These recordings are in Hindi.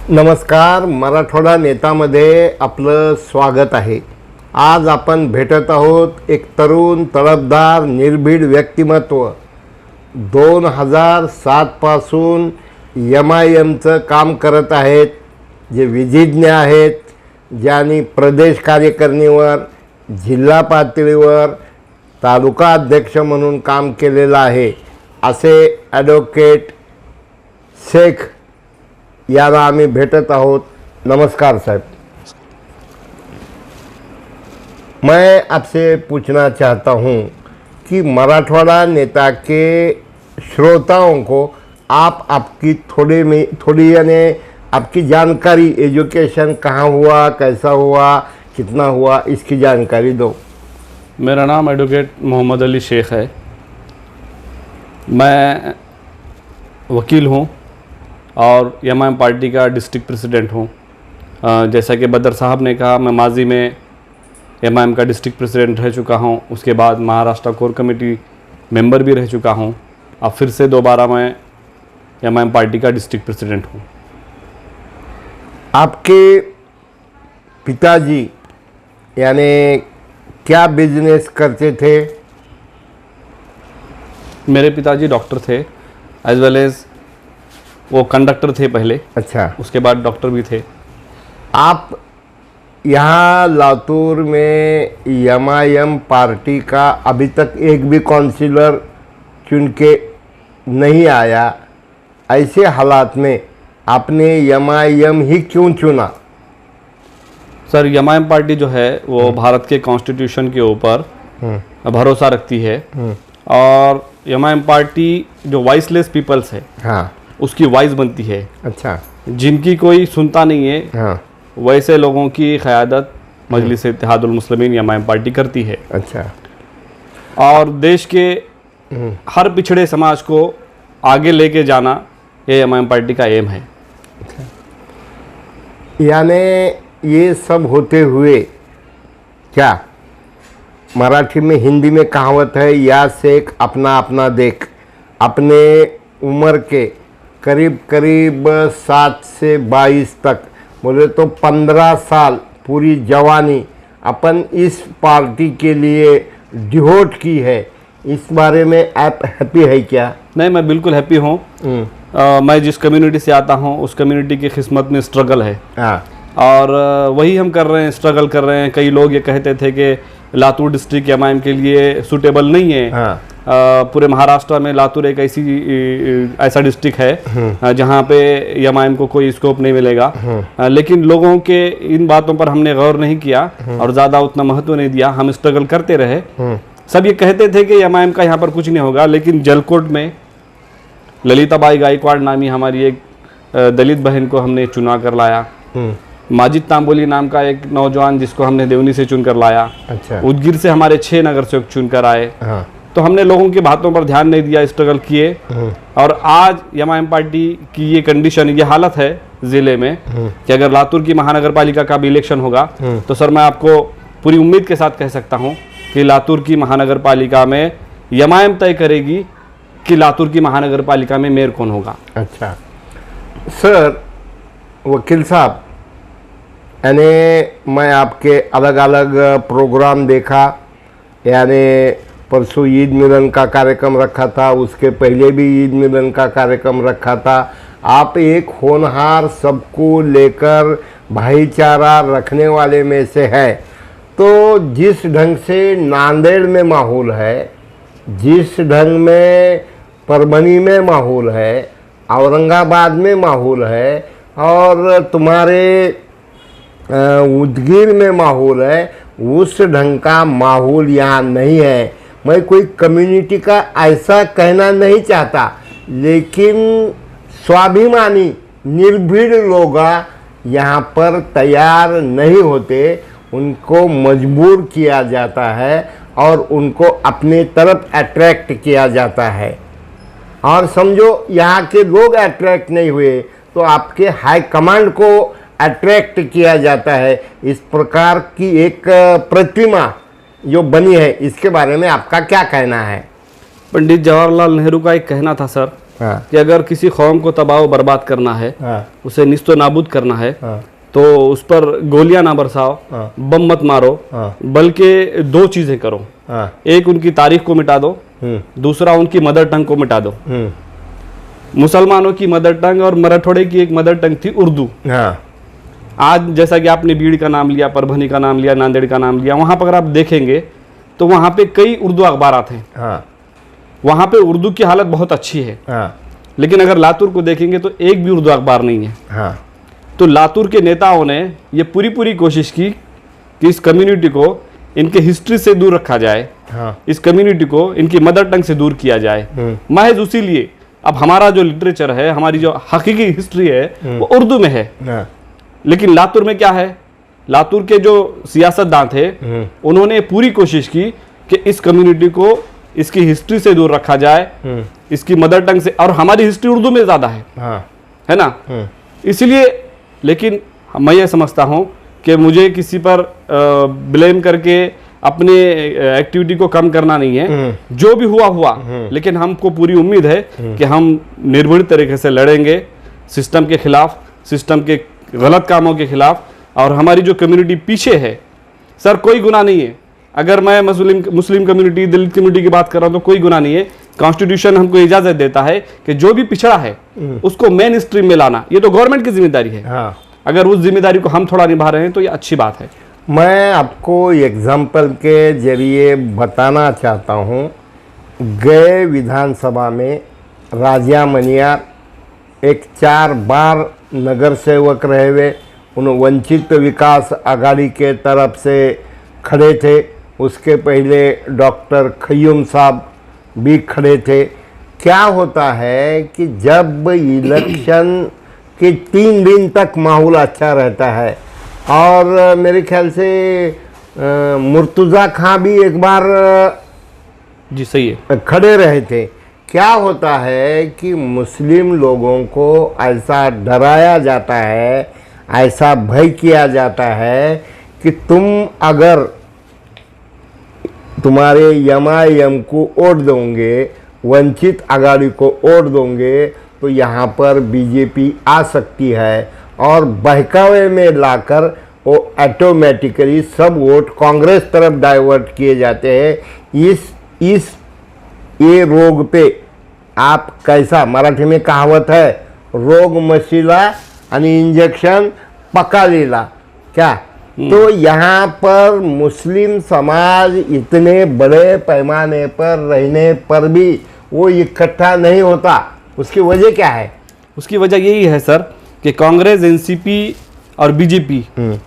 नमस्कार, मराठवाडा नेतामध्ये आपलं स्वागत आहे। आज आपण भेटत आहोत एक तरुण तडफदार निर्भीड व्यक्तिमत्व 2007 पासून MIMचं काम करत आहेत, जे विधिज्ञ आहेत, ज्यांनी प्रदेश कार्यकारिणीवर, जिल्हा पातळीवर तालुका अध्यक्ष म्हणून काम केलेलं आहे, असे ॲडव्होकेट शेख याला आम्ही भेटत आहोत। नमस्कार साहब, मैं आपसे पूछना चाहता हूँ कि मराठवाड़ा नेता के श्रोताओं को आप आपकी थोड़ी यानी आपकी जानकारी, एजुकेशन कहाँ हुआ, कैसा हुआ, कितना हुआ, इसकी जानकारी दो। मेरा नाम एडवोकेट मोहम्मद अली शेख है। मैं वकील हूँ और MIM पार्टी का डिस्ट्रिक्ट प्रेसिडेंट हूँ। जैसा कि बदर साहब ने कहा, मैं माजी में MIM का डिस्ट्रिक्ट प्रेसिडेंट रह चुका हूँ, उसके बाद महाराष्ट्र कोर कमेटी मेंबर भी रह चुका हूँ। अब फिर से दोबारा मैं MIM पार्टी का डिस्ट्रिक्ट प्रेसिडेंट हूँ। आपके पिताजी यानी क्या बिजनेस करते थे? मेरे पिताजी डॉक्टर थे, एज वेल एज वो कंडक्टर थे पहले। अच्छा, उसके बाद डॉक्टर भी थे। आप यहाँ लातूर में MIM पार्टी का अभी तक एक भी काउंसिलर चुन के नहीं आया, ऐसे हालात में आपने MIM ही क्यों चुना? सर, MIM पार्टी जो है वो भारत के कॉन्स्टिट्यूशन के ऊपर भरोसा रखती है और MIM पार्टी जो वॉइसलेस पीपल्स है, हाँ, उसकी वॉइस बनती है। अच्छा, जिनकी कोई सुनता नहीं है, हाँ, वैसे लोगों की क़यादत मजलिस इत्तेहादुल मुस्लिमीन MIM पार्टी करती है। अच्छा, और देश के हर पिछड़े समाज को आगे लेके जाना ये MIM पार्टी का एम है। यानी ये सब होते हुए क्या मराठी में, हिंदी में कहावत है, या शेख अपना अपना देख। अपने उम्र के करीब करीब 7 से 22 तक, बोले तो 15 साल पूरी जवानी अपन इस पार्टी के लिए डिवोट की है। इस बारे में आप हैप्पी है क्या? नहीं, मैं बिल्कुल हैप्पी हूँ। मैं जिस कम्युनिटी से आता हूँ उस कम्युनिटी की किस्मत में स्ट्रगल है। हाँ, और वही हम कर रहे हैं, स्ट्रगल कर रहे हैं। कई लोग ये कहते थे कि लातूर डिस्ट्रिक्ट MIM के लिए सूटेबल नहीं है। हाँ, पूरे महाराष्ट्र में लातूर एक ऐसा डिस्ट्रिक्ट है जहाँ पे MIM को कोई स्कोप नहीं मिलेगा। लेकिन लोगों के इन बातों पर हमने गौर नहीं किया और ज़्यादा उतना महत्व नहीं दिया। हम स्ट्रगल करते रहे। सब ये कहते थे कि MIM का यहाँ पर कुछ नहीं होगा, लेकिन जलकोट में ललिताबाई गायकवाड़ नामी हमारी एक दलित बहन को हमने चुना कर लाया। माजिद तांबोली नाम का एक नौजवान जिसको हमने देवनी से चुन कर लाया। अच्छा, उदगीर से हमारे 6 नगर सेवक चुन कर आए। हाँ, तो हमने लोगों की बातों पर ध्यान नहीं दिया, स्ट्रगल किए और आज MIM पार्टी की ये कंडीशन, ये हालत है ज़िले में कि अगर लातूर की महानगर पालिका का भी इलेक्शन होगा तो सर मैं आपको पूरी उम्मीद के साथ कह सकता हूँ कि लातूर की महानगर पालिका में MIM तय करेगी कि लातूर की महानगर पालिका में मेयर कौन होगा। अच्छा सर, वकील साहब, यानी मैं आपके अलग अलग प्रोग्राम देखा, यानी परसों ईद मिलन का कार्यक्रम रखा था, उसके पहले भी ईद मिलन का कार्यक्रम रखा था। आप एक होनहार, सबको लेकर भाईचारा रखने वाले में से है। तो जिस ढंग से नांदेड़ में माहौल है, जिस ढंग में परभनी में माहौल है, औरंगाबाद में माहौल है और तुम्हारे उदगीर में माहौल है, उस ढंग का माहौल यहाँ नहीं है। मैं कोई कम्युनिटी का ऐसा कहना नहीं चाहता, लेकिन स्वाभिमानी निर्भीड़ लोग यहाँ पर तैयार नहीं होते। उनको मजबूर किया जाता है और उनको अपने तरफ अट्रैक्ट किया जाता है। और समझो यहाँ के लोग अट्रैक्ट नहीं हुए तो आपके हाई कमांड को अट्रैक्ट किया जाता है। इस प्रकार की एक प्रतिमा जो बनी है, इसके बारे में आपका क्या कहना है? पंडित जवाहरलाल नेहरू का एक कहना था सर हाँ। कि अगर किसी कौम को तबाह बर्बाद करना है, हाँ। उसे निस्तो नाबूद करना है, हाँ। तो उस पर गोलियां ना बरसाओ, हाँ। बम मत मारो, हाँ। बल्कि दो चीजें करो। हाँ। एक उनकी तारीख को मिटा दो, दूसरा उनकी मदर टंग को मिटा दो। मुसलमानों की मदर टंग और मराठवाड़े की एक मदर टंग थी उर्दू। हाँ। आज जैसा कि आपने बीड़ का नाम लिया, परभनी का नाम लिया, नांदेड़ का नाम लिया, वहां पर अगर आप देखेंगे तो वहां पे कई उर्दू अखबारात हैं। हाँ। वहां पे उर्दू की हालत बहुत अच्छी है। हाँ। लेकिन अगर लातूर को देखेंगे तो एक भी उर्दू अखबार नहीं है। हाँ। तो लातूर के नेताओं ने ये पूरी कोशिश की कि इस कम्युनिटी को इनके हिस्ट्री से दूर रखा जाए, हाँ। इस कम्युनिटी को इनकी मदर टंग से दूर किया जाए। महज उसी लिए अब हमारा जो लिटरेचर है, हमारी जो हकीकी हिस्ट्री है वो उर्दू में है। हाँ। लेकिन लातूर में क्या है, लातूर के जो सियासतदान थे उन्होंने पूरी कोशिश की कि इस कम्युनिटी को इसकी हिस्ट्री से दूर रखा जाए, इसकी मदर टंग से, और हमारी हिस्ट्री उर्दू में ज़्यादा है ना। इसलिए लेकिन मैं ये समझता हूँ कि मुझे किसी पर ब्लेम करके अपने एक्टिविटी को कम करना नहीं है। जो भी हुआ लेकिन हमको पूरी उम्मीद है कि हम निर्भीक तरीके से लड़ेंगे सिस्टम के खिलाफ, सिस्टम के गलत कामों के खिलाफ। और हमारी जो कम्युनिटी पीछे है सर, कोई गुनाह नहीं है। अगर मैं मुस्लिम कम्युनिटी, दलित कम्युनिटी की बात कर रहा हूँ तो कोई गुनाह नहीं है। कॉन्स्टिट्यूशन हमको इजाजत देता है कि जो भी पिछड़ा है उसको मेन स्ट्रीम में लाना, ये तो गवर्नमेंट की जिम्मेदारी है। हाँ। अगर उस जिम्मेदारी को हम थोड़ा निभा रहे हैं तो ये अच्छी बात है। मैं आपको एग्जाम्पल के जरिए बताना चाहता हूँ, गए विधानसभा में राजा मनियार एक 4 बार नगर सेवक रहे हुए, उन वंचित विकास आघाड़ी के तरफ से खड़े थे। उसके पहले डॉक्टर खय्यूम साहब भी खड़े थे। क्या होता है कि जब इलेक्शन के 3 दिन तक माहौल अच्छा रहता है, और मेरे ख्याल से मुर्तज़ा खां भी एक बार जी सही है खड़े रहे थे। क्या होता है कि मुस्लिम लोगों को ऐसा डराया जाता है, ऐसा भय किया जाता है कि तुम अगर तुम्हारे एमआईएम को वोट दोगे, वंचित आघाड़ी को वोट दोगे, तो यहाँ पर बीजेपी आ सकती है, और बहकावे में लाकर वो ऑटोमेटिकली सब वोट कांग्रेस तरफ डाइवर्ट किए जाते हैं। इस ये रोग पे आप कैसा, मराठी में कहावत है, रोग मशीला आणि इंजेक्शन पका लीला, क्या? तो यहाँ पर मुस्लिम समाज इतने बड़े पैमाने पर रहने पर भी वो इकट्ठा नहीं होता। उसकी वजह क्या है? उसकी वजह यही है सर कि कांग्रेस, एनसीपी और बीजेपी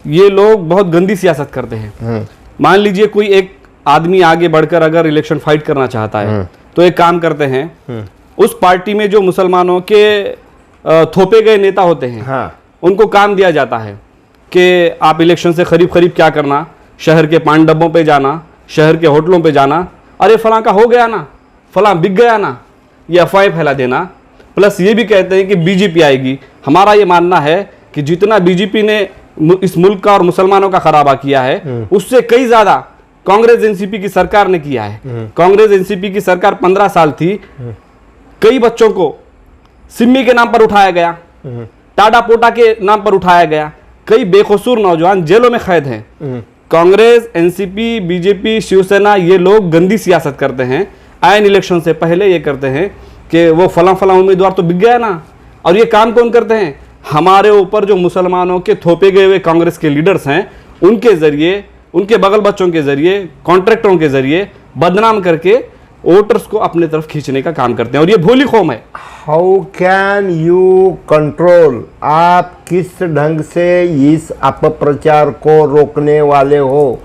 ये लोग बहुत गंदी सियासत करते हैं। मान लीजिए कोई एक आदमी आगे बढ़कर अगर इलेक्शन फाइट करना चाहता है तो एक काम करते हैं, उस पार्टी में जो मुसलमानों के थोपे गए नेता होते हैं, हाँ। उनको काम दिया जाता है कि आप इलेक्शन से करीब क्या करना, शहर के पान डब्बों पे जाना, शहर के होटलों पे जाना, अरे फलां का हो गया ना, फलां बिक गया ना, ये अफवाहें फैला देना। प्लस ये भी कहते हैं कि बीजेपी आएगी। हमारा ये मानना है कि जितना बीजेपी ने इस मुल्क का और मुसलमानों का खराबा किया है, उससे कई ज़्यादा कांग्रेस एनसीपी की सरकार ने किया है। कांग्रेस एनसीपी की सरकार 15 साल थी, कई बच्चों को सिम्मी के नाम पर उठाया गया, टाडा पोटा के नाम पर उठाया गया, कई बेकसूर नौजवान जेलों में कैद हैं। कांग्रेस, एनसीपी, बीजेपी, शिवसेना ये लोग गंदी सियासत करते हैं। आयन इलेक्शन से पहले ये करते हैं कि वो फला उम्मीदवार तो बिक गया ना, और ये काम कौन करते हैं? हमारे ऊपर जो मुसलमानों के थोपे गए हुए कांग्रेस के लीडर्स हैं, उनके जरिए, उनके बगल बच्चों के जरिए, कॉन्ट्रैक्टरों के जरिए बदनाम करके वोटर्स को अपने तरफ खींचने का काम करते हैं, और ये भोली कौम है। हाउ कैन यू कंट्रोल, आप किस ढंग से इस अपप्रचार को रोकने वाले हो?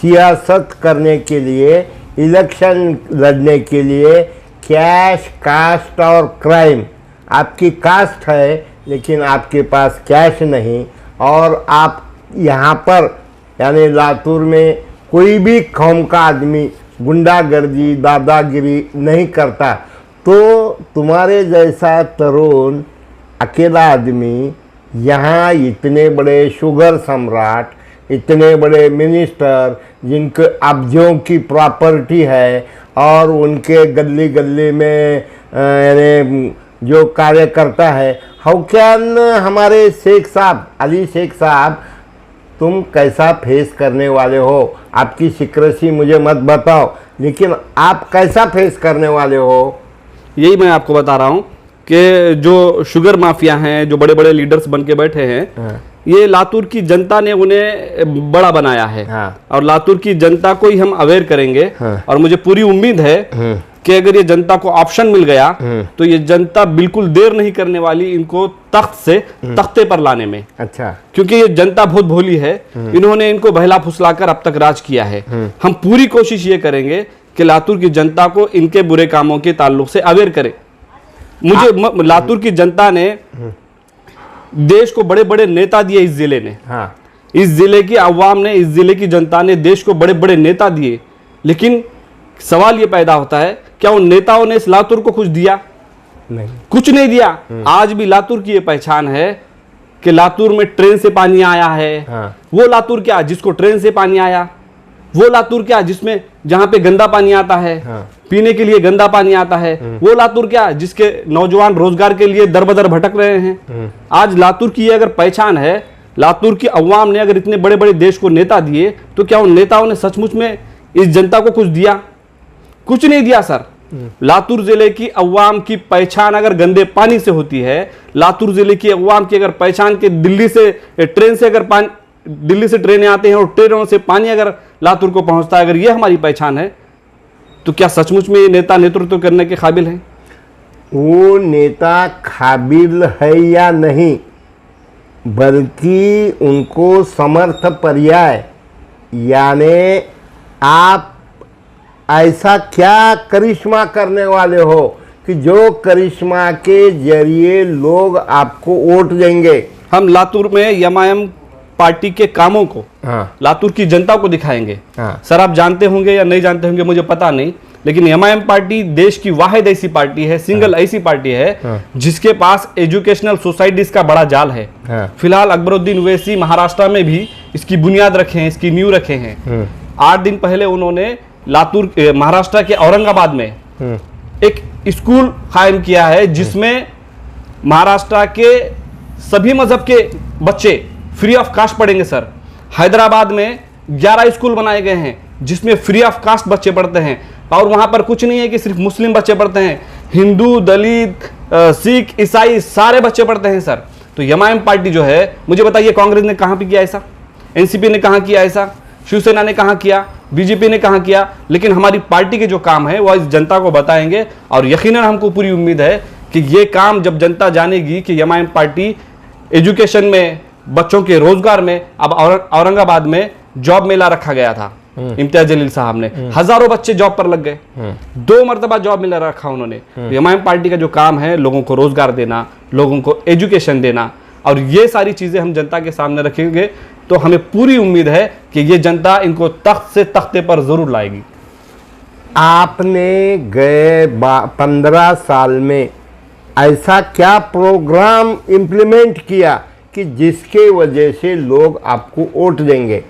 सियासत करने के लिए, इलेक्शन लड़ने के लिए कैश, कास्ट और क्राइम, आपकी कास्ट है लेकिन आपके पास कैश नहीं, और आप यहाँ पर यानी लातूर में कोई भी कौम का आदमी गुंडागर्दी, दादागिरी नहीं करता, तो तुम्हारे जैसा तरुण अकेला आदमी यहाँ इतने बड़े शुगर सम्राट, इतने बड़े मिनिस्टर जिनके अब्जों की प्रॉपर्टी है, और उनके गली गली में यानी जो कार्यकर्ता है, हौक्यान हमारे शेख साहब, अली शेख साहब, तुम कैसा फेस करने वाले हो? आपकी सिक्रेसी मुझे मत बताओ, लेकिन आप कैसा फेस करने वाले हो? यही मैं आपको बता रहा हूँ कि जो शुगर माफिया हैं, जो बड़े बड़े लीडर्स बन के बैठे हैं, हाँ। ये लातूर की जनता ने उन्हें बड़ा बनाया है। हाँ। और लातूर की जनता को ही हम अवेयर करेंगे। हाँ। और मुझे पूरी उम्मीद है कि अगर ये जनता को ऑप्शन मिल गया तो ये जनता बिल्कुल देर नहीं करने वाली इनको तख्त से तख्ते पर लाने में। अच्छा। क्योंकि ये जनता बहुत भोली है, इन्होंने इनको बहला फुसलाकर अब तक राज किया है। हम पूरी कोशिश ये करेंगे कि लातूर की जनता को इनके बुरे कामों के ताल्लुक से अवेयर करें। मुझे लातूर की जनता ने देश को बड़े बड़े नेता दिए इस जिले ने। हाँ। इस जिले की अवाम ने, इस जिले की जनता ने देश को बड़े बड़े नेता दिए, लेकिन सवाल ये पैदा होता है क्या उन नेताओं ने इस लातूर को कुछ दिया? नहीं, कुछ नहीं दिया। आज भी लातूर की ये पहचान है कि लातूर में ट्रेन से पानी आया है। हाँ। वो लातूर क्या जिसको ट्रेन से पानी आया? वो लातूर क्या जिसमें जहां पे गंदा पानी आता है, हाँ। पीने के लिए गंदा पानी आता है? वो लातूर क्या जिसके नौजवान रोजगार के लिए दर बदर भटक रहे हैं? आज लातूर की अगर पहचान है, लातूर की अवाम ने अगर इतने बड़े बड़े देश को नेता दिए, तो क्या उन नेताओं ने सचमुच में इस जनता को कुछ दिया? कुछ नहीं दिया सर। लातूर जिले की अवाम की पहचान अगर गंदे पानी से होती है, लातूर जिले की अवाम की अगर पहचान के दिल्ली से ट्रेन से अगर पानी, दिल्ली से ट्रेनें आते हैं और ट्रेनों से पानी अगर लातूर को पहुंचता है, अगर ये हमारी पहचान है, तो क्या सचमुच में ये नेता नेतृत्व करने के काबिल हैं? वो नेता काबिल है या नहीं, बल्कि उनको समर्थ पर्याय, यानी आप ऐसा क्या करिश्मा करने वाले हो कि जो करिश्मा के जरिए लोग आपको वोट देंगे? हम लातूर में एमआईएम पार्टी के कामों को हाँ। लातूर की जनता को दिखाएंगे। हाँ। सर आप जानते होंगे या नहीं जानते होंगे मुझे पता नहीं, लेकिन एमआईएम पार्टी देश की वाहिद ऐसी पार्टी है, सिंगल ऐसी पार्टी है जिसके पास एजुकेशनल सोसाइटीज का बड़ा जाल है। हाँ। फिलहाल अकबरुद्दीन ओवैसी महाराष्ट्र में भी इसकी बुनियाद रखे हैं, इसकी नींव रखे हैं। 8 दिन पहले उन्होंने लातूर महाराष्ट्र के औरंगाबाद में एक स्कूल कायम किया है जिसमें महाराष्ट्र के सभी मजहब के बच्चे फ्री ऑफ कास्ट पढ़ेंगे सर। हैदराबाद में 11 स्कूल बनाए गए हैं जिसमें फ्री ऑफ कास्ट बच्चे पढ़ते हैं, और वहां पर कुछ नहीं है कि सिर्फ मुस्लिम बच्चे पढ़ते हैं, हिंदू, दलित, सिख, ईसाई सारे बच्चे पढ़ते हैं सर। तो एमआईएम पार्टी जो है, मुझे बताइए कांग्रेस ने कहां पे किया ऐसा? एनसीपी ने कहां किया ऐसा? शिवसेना ने कहां किया? बीजेपी ने कहां किया? लेकिन हमारी पार्टी के जो काम है वो इस जनता को बताएंगे, और यकीनन हमको पूरी उम्मीद है कि ये काम जब जनता जानेगी कि एमआईएम पार्टी एजुकेशन में, बच्चों के रोजगार में, अब औरंगाबाद में जॉब मेला रखा गया था इम्तियाज जलील साहब ने, हजारों बच्चे जॉब पर लग गए, 2 मरतबा जॉब मेला रखा उन्होंने। एमआईएम पार्टी का जो काम है लोगों को रोजगार देना, लोगों को एजुकेशन देना, और ये सारी चीजें हम जनता के सामने रखेंगे, तो हमें पूरी उम्मीद है कि ये जनता इनको तख्त से तख्ते पर जरूर लाएगी। आपने गए 15 साल में ऐसा क्या प्रोग्राम इम्प्लीमेंट किया कि जिसके वजह से लोग आपको वोट देंगे?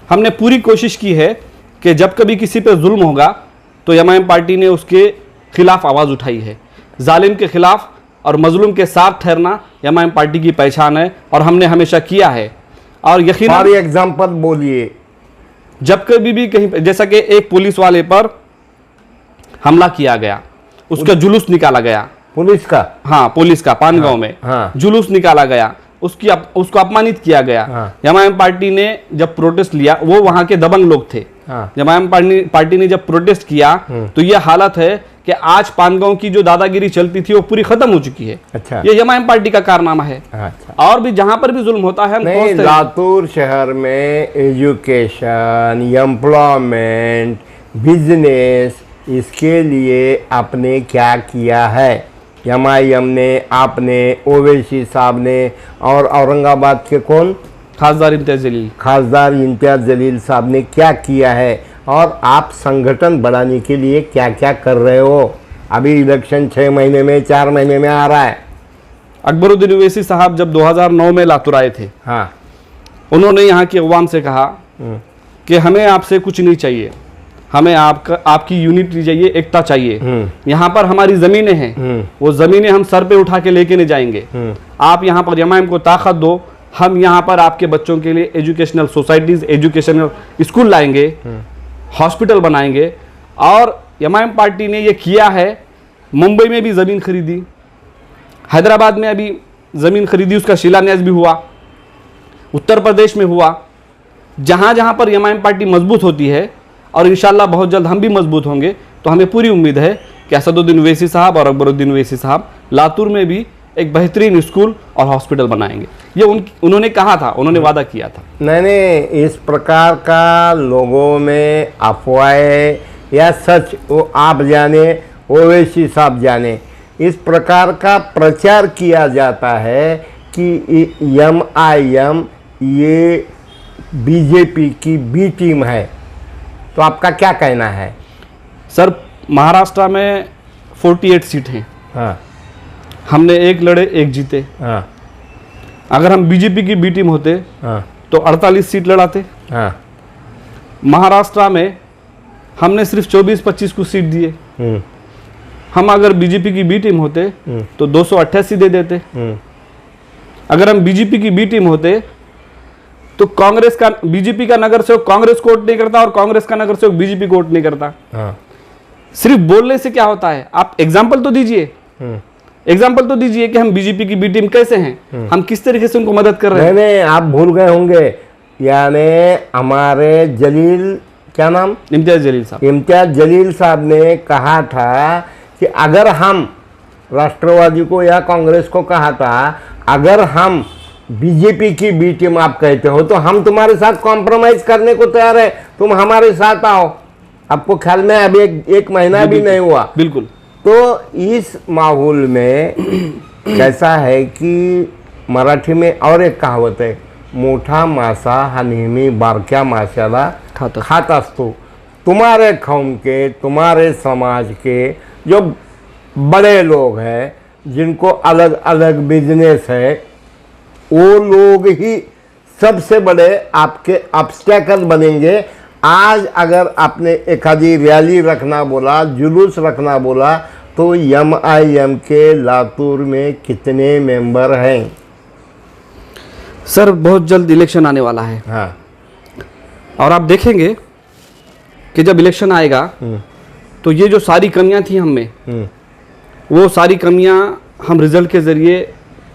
हमने पूरी कोशिश की है कि जब कभी किसी पे जुल्म होगा तो एमआईएम पार्टी ने उसके खिलाफ आवाज़ उठाई है। जालिम के खिलाफ और मजलूम के साथ ठहरना एमआईएम पार्टी की पहचान है, और हमने हमेशा किया है। और यकीनन फॉर एग्जाम्पल बोलिए। जब कभी भी कहीं, जैसा कि एक पुलिस वाले पर हमला किया गया, उसका जुलूस निकाला गया, पुलिस का, हाँ पुलिस का, पानगांव में हाँ। जुलूस निकाला गया, उसको अपमानित किया गया। हाँ। एमआईएम पार्टी ने जब प्रोटेस्ट लिया, वो वहां के दबंग लोग थे, हाँ। एमआईएम पार्टी ने जब प्रोटेस्ट किया तो ये हालत है कि आज पानगांव की जो दादागिरी चलती थी वो पूरी खत्म हो चुकी है। अच्छा। ये एमआईएम पार्टी का कारनामा है। अच्छा। और भी जहां पर भी जुल्म होता है हम नहीं, पहुंचते हैं। लातूर शहर में एजुकेशन, एम्प्लॉयमेंट, बिजनेस, इसके लिए आपने क्या किया है? एमआईएम ने, आपने, ओवैसी साहब ने, और औरंगाबाद के कौन, खासदार इम्तियाज जलील, खासदार इम्तियाज जलील साहब ने क्या किया है? और आप संगठन बढ़ाने के लिए क्या क्या कर रहे हो? अभी इलेक्शन 6 महीने में, 4 महीने में आ रहा है। अकबरुद्दीन ओवैसी साहब जब 2009 में लातूर आए थे, हाँ। उन्होंने यहाँ की अवाम से कहा कि हमें आपसे कुछ नहीं चाहिए, हमें आपकी यूनिटी चाहिए, एकता चाहिए। यहाँ पर हमारी जमीनें हैं, वो जमीनें हम सर पे उठा के लेके नहीं जाएंगे। आप यहाँ पर एमआईएम को ताकत दो, हम यहाँ पर आपके बच्चों के लिए एजुकेशनल सोसाइटीज, एजुकेशनल स्कूल लाएंगे, हॉस्पिटल बनाएंगे। और एमआईएम पार्टी ने ये किया है। मुंबई में भी ज़मीन खरीदी, हैदराबाद में अभी ज़मीन खरीदी, उसका शिलान्यास भी हुआ, उत्तर प्रदेश में हुआ। जहाँ जहाँ पर एमआईएम पार्टी मजबूत होती है, और इंशाल्लाह बहुत जल्द हम भी मजबूत होंगे, तो हमें पूरी उम्मीद है कि असदुद्दीन ओवैसी साहब और अकबरुद्दीन ओवैसी साहब लातूर में भी एक बेहतरीन स्कूल और हॉस्पिटल बनाएंगे। ये उन्होंने कहा था, उन्होंने वादा किया था। नहीं, इस प्रकार का लोगों में अफवाहें या सच वो आप जाने, ओवैसी साहब जाने, इस प्रकार का प्रचार किया जाता है कि एमआईएम ये बीजेपी की बी टीम है। तो आपका क्या कहना है? सर, महाराष्ट्र में 48 सीट हैं। हाँ, हमने एक लड़े, एक जीते। हाँ, अगर हम बीजेपी की बी टीम होते हाँ, तो 48 सीट लड़ाते। हाँ, महाराष्ट्र में हमने सिर्फ 24-25 को सीट दिए। हम अगर बीजेपी की बी टीम होते तो 288 दे देते। अगर हम बीजेपी की बी टीम होते तो कांग्रेस का, बीजेपी का नगर सेवक कांग्रेस को वोट नहीं करता और कांग्रेस का नगर सेवक बीजेपी को वोट नहीं करता। हाँ। सिर्फ बोलने से क्या होता है? आप एग्जाम्पल तो दीजिए, एग्जाम्पल तो दीजिए कि हम बीजेपी की बी टीम कैसे हैं, हम किस तरीके से उनको मदद कर रहे हैं। नहीं, आप भूल गए होंगे, यानी हमारे जलील, क्या नाम, इम्तियाज जलील साहब, इम्तियाज जलील साहब ने कहा था कि अगर हम, राष्ट्रवादी को या कांग्रेस को कहा था, अगर हम बीजेपी की बी टीम आप कहते हो तो हम तुम्हारे साथ कॉम्प्रोमाइज करने को तैयार है, तुम हमारे साथ आओ। आपको ख्याल में अभी एक महीना भी नहीं हुआ। बिल्कुल। तो इस माहौल में कैसा है कि मराठी में और एक कहावत है, मोठा मासा हा नेहमी बारक्या माशाला खात असतो। तुम्हारे कौम के, तुम्हारे समाज के जो बड़े लोग हैं, जिनको अलग अलग बिजनेस है, वो लोग ही सबसे बड़े आपके ऑब्स्टेकल बनेंगे। आज अगर आपने एक आधी रैली रखना बोला, जुलूस रखना बोला, तो एमआईएम के लातूर में कितने मेंबर हैं? सर, बहुत जल्द इलेक्शन आने वाला है। हाँ। और आप देखेंगे कि जब इलेक्शन आएगा तो ये जो सारी कमियां थी हम में, वो सारी कमियां हम रिजल्ट के जरिए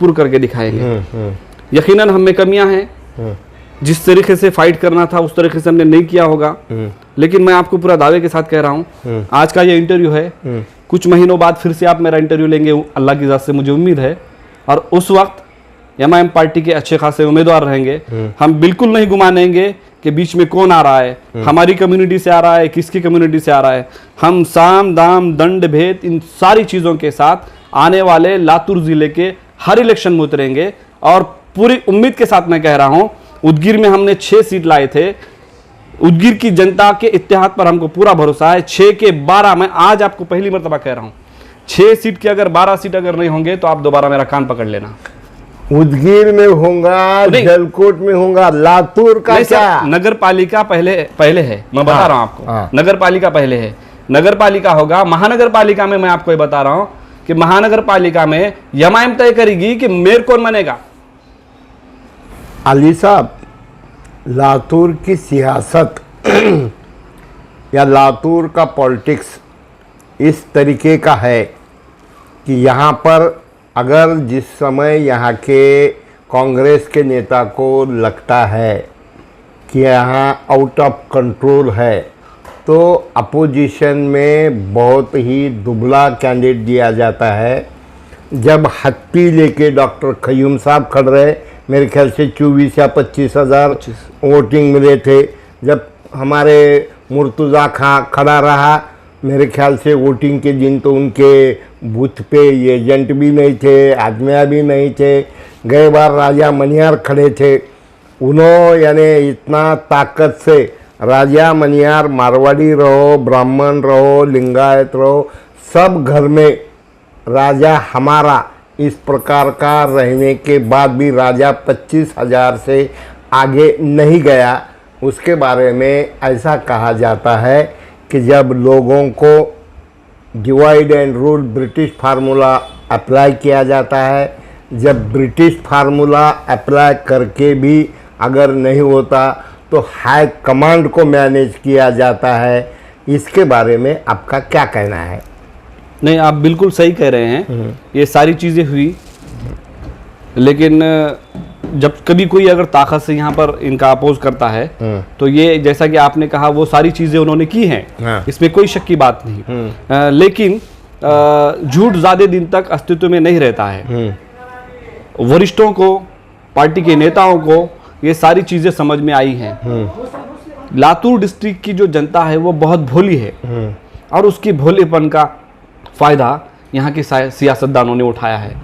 पूर्ण करके दिखाएंगे। यकीनन हम में कमियां हैं, जिस तरीके से फाइट करना था उस तरीके से हमने नहीं किया होगा, लेकिन मैं आपको पूरा दावे के साथ कह रहा हूं, आज का ये इंटरव्यू है, कुछ महीनों बाद फिर से आप मेरा इंटरव्यू लेंगे, अल्लाह की इजाज़त से मुझे उम्मीद है। और उस वक्त एमआईएम पार्टी के अच्छे खासे उम्मीदवार रहेंगे। हम बिल्कुल नहीं गुमानेंगे कि बीच में कौन आ रहा है, हमारी कम्युनिटी से आ रहा है, किसकी कम्युनिटी से आ रहा है। हम साम दाम दंड भेद इन सारी चीज़ों के साथ आने वाले लातूर ज़िले के हर इलेक्शन में उतरेंगे। और पूरी उम्मीद के साथ मैं कह रहा हूँ, उदगीर में हमने 6 सीट लाए थे। उदगीर की जनता के इत्तेहाद पर हमको पूरा भरोसा है। 6 के 12, मैं आज आपको पहली मर्तबा कह रहा हूँ, 6 सीट के अगर 12 सीट अगर नहीं होंगे तो आप दोबारा मेरा कान पकड़ लेना। उदगीर में होगा, जलकोट में होगा, लातूर का क्या? नगर पालिका पहले है, मैं बता रहा हूँ आपको। नगर पालिका पहले है, नगर पालिका होगा। महानगर पालिका में मैं आपको ये बता रहा हूँ कि महानगर पालिका में एमआईएम तय करेगी कि मेयर कौन बनेगा। अली साहब, लातूर की सियासत या लातूर का पॉलिटिक्स इस तरीके का है कि यहाँ पर अगर जिस समय यहाँ के कांग्रेस के नेता को लगता है कि यहाँ आउट ऑफ कंट्रोल है, तो अपोजिशन में बहुत ही दुबला कैंडिडेट दिया जाता है। जब हत्ती लेके डॉक्टर खयूम साहब खड़ रहे, मेरे ख्याल से 24 या 25 हज़ार वोटिंग मिले थे। जब हमारे मुर्तज़ा खां खड़ा रहा, मेरे ख्याल से वोटिंग के दिन तो उनके बूथ पे एजेंट भी नहीं थे, आदमिया भी नहीं थे। गए बार राजा मनियार खड़े थे, उन्होंने यानी इतना ताकत से, राजा मनियार मारवाड़ी रहो, ब्राह्मण रहो, लिंगायत रहो, सब घर में राजा हमारा, इस प्रकार का रहने के बाद भी राजा 25,000 से आगे नहीं गया। उसके बारे में ऐसा कहा जाता है कि जब लोगों को divide and rule British formula apply किया जाता है, जब ब्रिटिश फार्मूला अप्लाई करके भी अगर नहीं होता तो हाई कमांड को मैनेज किया जाता है, इसके बारे में आपका क्या कहना है? नहीं, आप बिल्कुल सही कह रहे हैं। ये सारी चीज़ें हुई, लेकिन जब कभी कोई अगर ताकत से यहाँ पर इनका अपोज करता है तो ये जैसा कि आपने कहा वो सारी चीज़ें उन्होंने की हैं। हाँ। इसमें कोई शक की बात नहीं। लेकिन झूठ ज़्यादा दिन तक अस्तित्व में नहीं रहता है। वरिष्ठों को, पार्टी के नेताओं को ये सारी चीज़ें समझ में आई हैं। लातूर डिस्ट्रिक्ट की जो जनता है वो बहुत भोली है और उसकी भोलेपन का फ़ायदा यहाँ के सियासतदानों ने उठाया है।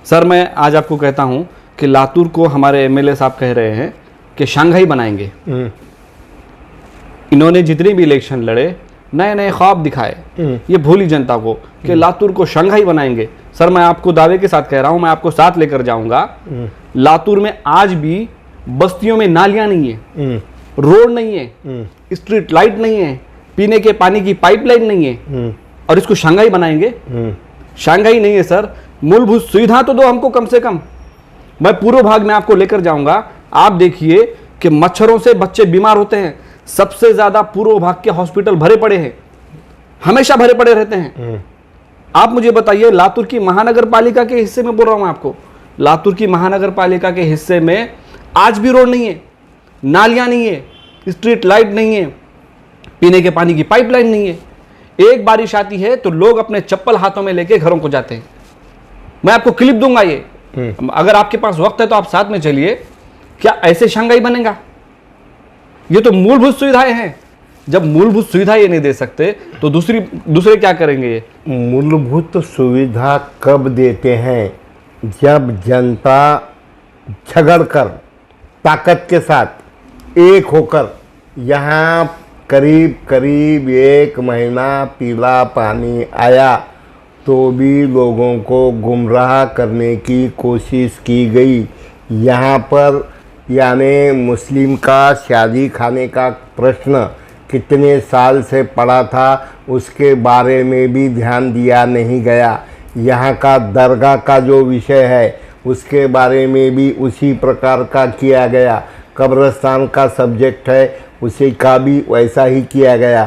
सर, मैं आज आपको कहता हूँ कि लातूर को हमारे एमएलए साहब कह रहे हैं कि शंघाई बनाएंगे। इन्होंने जितने भी इलेक्शन लड़े नए नए ख्वाब दिखाए ये भोली जनता को कि लातूर को शंघाई बनाएंगे। सर, मैं आपको दावे के साथ कह रहा हूँ, मैं आपको साथ लेकर जाऊंगा। लातूर में आज भी बस्तियों में नालियां नहीं है, रोड नहीं है, स्ट्रीट लाइट नहीं है, पीने के पानी की पाइपलाइन नहीं है, और इसको शंघाई बनाएंगे? शंघाई नहीं है सर, मूलभूत सुविधा तो दो हमको कम से कम। मैं पूर्व भाग में आपको लेकर जाऊंगा, आप देखिए कि मच्छरों से बच्चे बीमार होते हैं। सबसे ज्यादा पूर्व भाग के हॉस्पिटल भरे पड़े हैं, हमेशा भरे पड़े रहते हैं। आप मुझे बताइए, लातूर की महानगर पालिका के हिस्से में बोल रहा हूं आपको, लातूर की महानगर पालिका के हिस्से में आज भी रोड नहीं है, नालियां नहीं है, स्ट्रीट लाइट नहीं है, पीने के पानी की पाइपलाइन नहीं है। एक बारिश आती है तो लोग अपने चप्पल हाथों में लेके घरों को जाते हैं। मैं आपको क्लिप दूंगा, ये अगर आपके पास वक्त है तो आप साथ में चलिए। क्या ऐसे शंघाई बनेगा? ये तो मूलभूत सुविधाएं हैं। जब मूलभूत सुविधा ये नहीं दे सकते तो दूसरे क्या करेंगे? ये मूलभूत सुविधा कब देते हैं? जब जनता झगड़कर ताकत के साथ एक होकर यहाँ करीब करीब 1 महीना पीला पानी आया तो भी लोगों को गुमराह करने की कोशिश की गई। यहाँ पर यानी मुस्लिम का शादी खाने का प्रश्न कितने साल से पड़ा था, उसके बारे में भी ध्यान दिया नहीं गया। यहाँ का दरगाह का जो विषय है उसके बारे में भी उसी प्रकार का किया गया। कब्रिस्तान का सब्जेक्ट है, उसी का भी वैसा ही किया गया।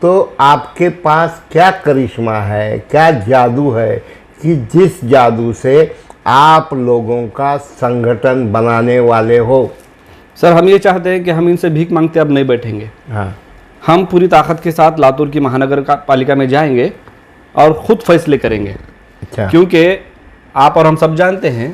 तो आपके पास क्या करिश्मा है, क्या जादू है कि जिस जादू से आप लोगों का संगठन बनाने वाले हो? सर, हम ये चाहते हैं कि हम इनसे भीख मांगते अब नहीं बैठेंगे। हाँ, हम पूरी ताकत के साथ लातूर की महानगर पालिका में जाएंगे और खुद फैसले करेंगे। अच्छा। क्योंकि आप और हम सब जानते हैं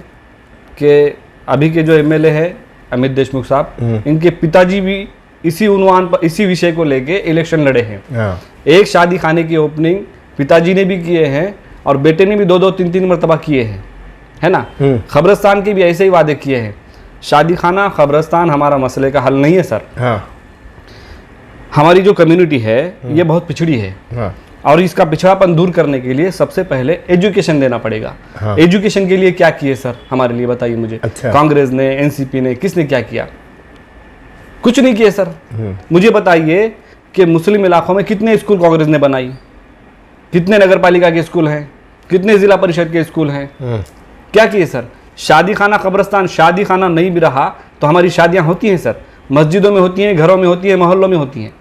कि अभी के जो एमएलए है अमित देशमुख साहब, इनके पिताजी भी इसी उन्वान पर, इसी विषय को लेके इलेक्शन लड़े हैं। हाँ। एक शादी खाने की ओपनिंग पिताजी ने भी किए हैं और बेटे ने भी 2-2, 3-3 मरतबा किए हैं, है ना। कब्रिस्तान के भी ऐसे ही वादे किए हैं। शादी खाना, कब्रिस्तान हमारा मसले का हल नहीं है सर। हाँ। हमारी जो कम्युनिटी है ये बहुत पिछड़ी है। हाँ। और इसका पिछड़ापन दूर करने के लिए सबसे पहले एजुकेशन देना पड़ेगा। हाँ। एजुकेशन के लिए क्या किए सर हमारे लिए, बताइए मुझे। अच्छा। कांग्रेस ने, एनसीपी ने, किसने क्या किया? कुछ नहीं किए सर। मुझे बताइए कि मुस्लिम इलाकों में कितने स्कूल कांग्रेस ने बनाई, कितने नगर पालिका के स्कूल हैं, कितने जिला परिषद के स्कूल हैं, क्या किए सर? शादी खाना कब्रिस्तान, शादी खाना नहीं भी रहा तो हमारी शादियां होती हैं सर, मस्जिदों में होती हैं, घरों में होती हैं, मोहल्लों में होती हैं,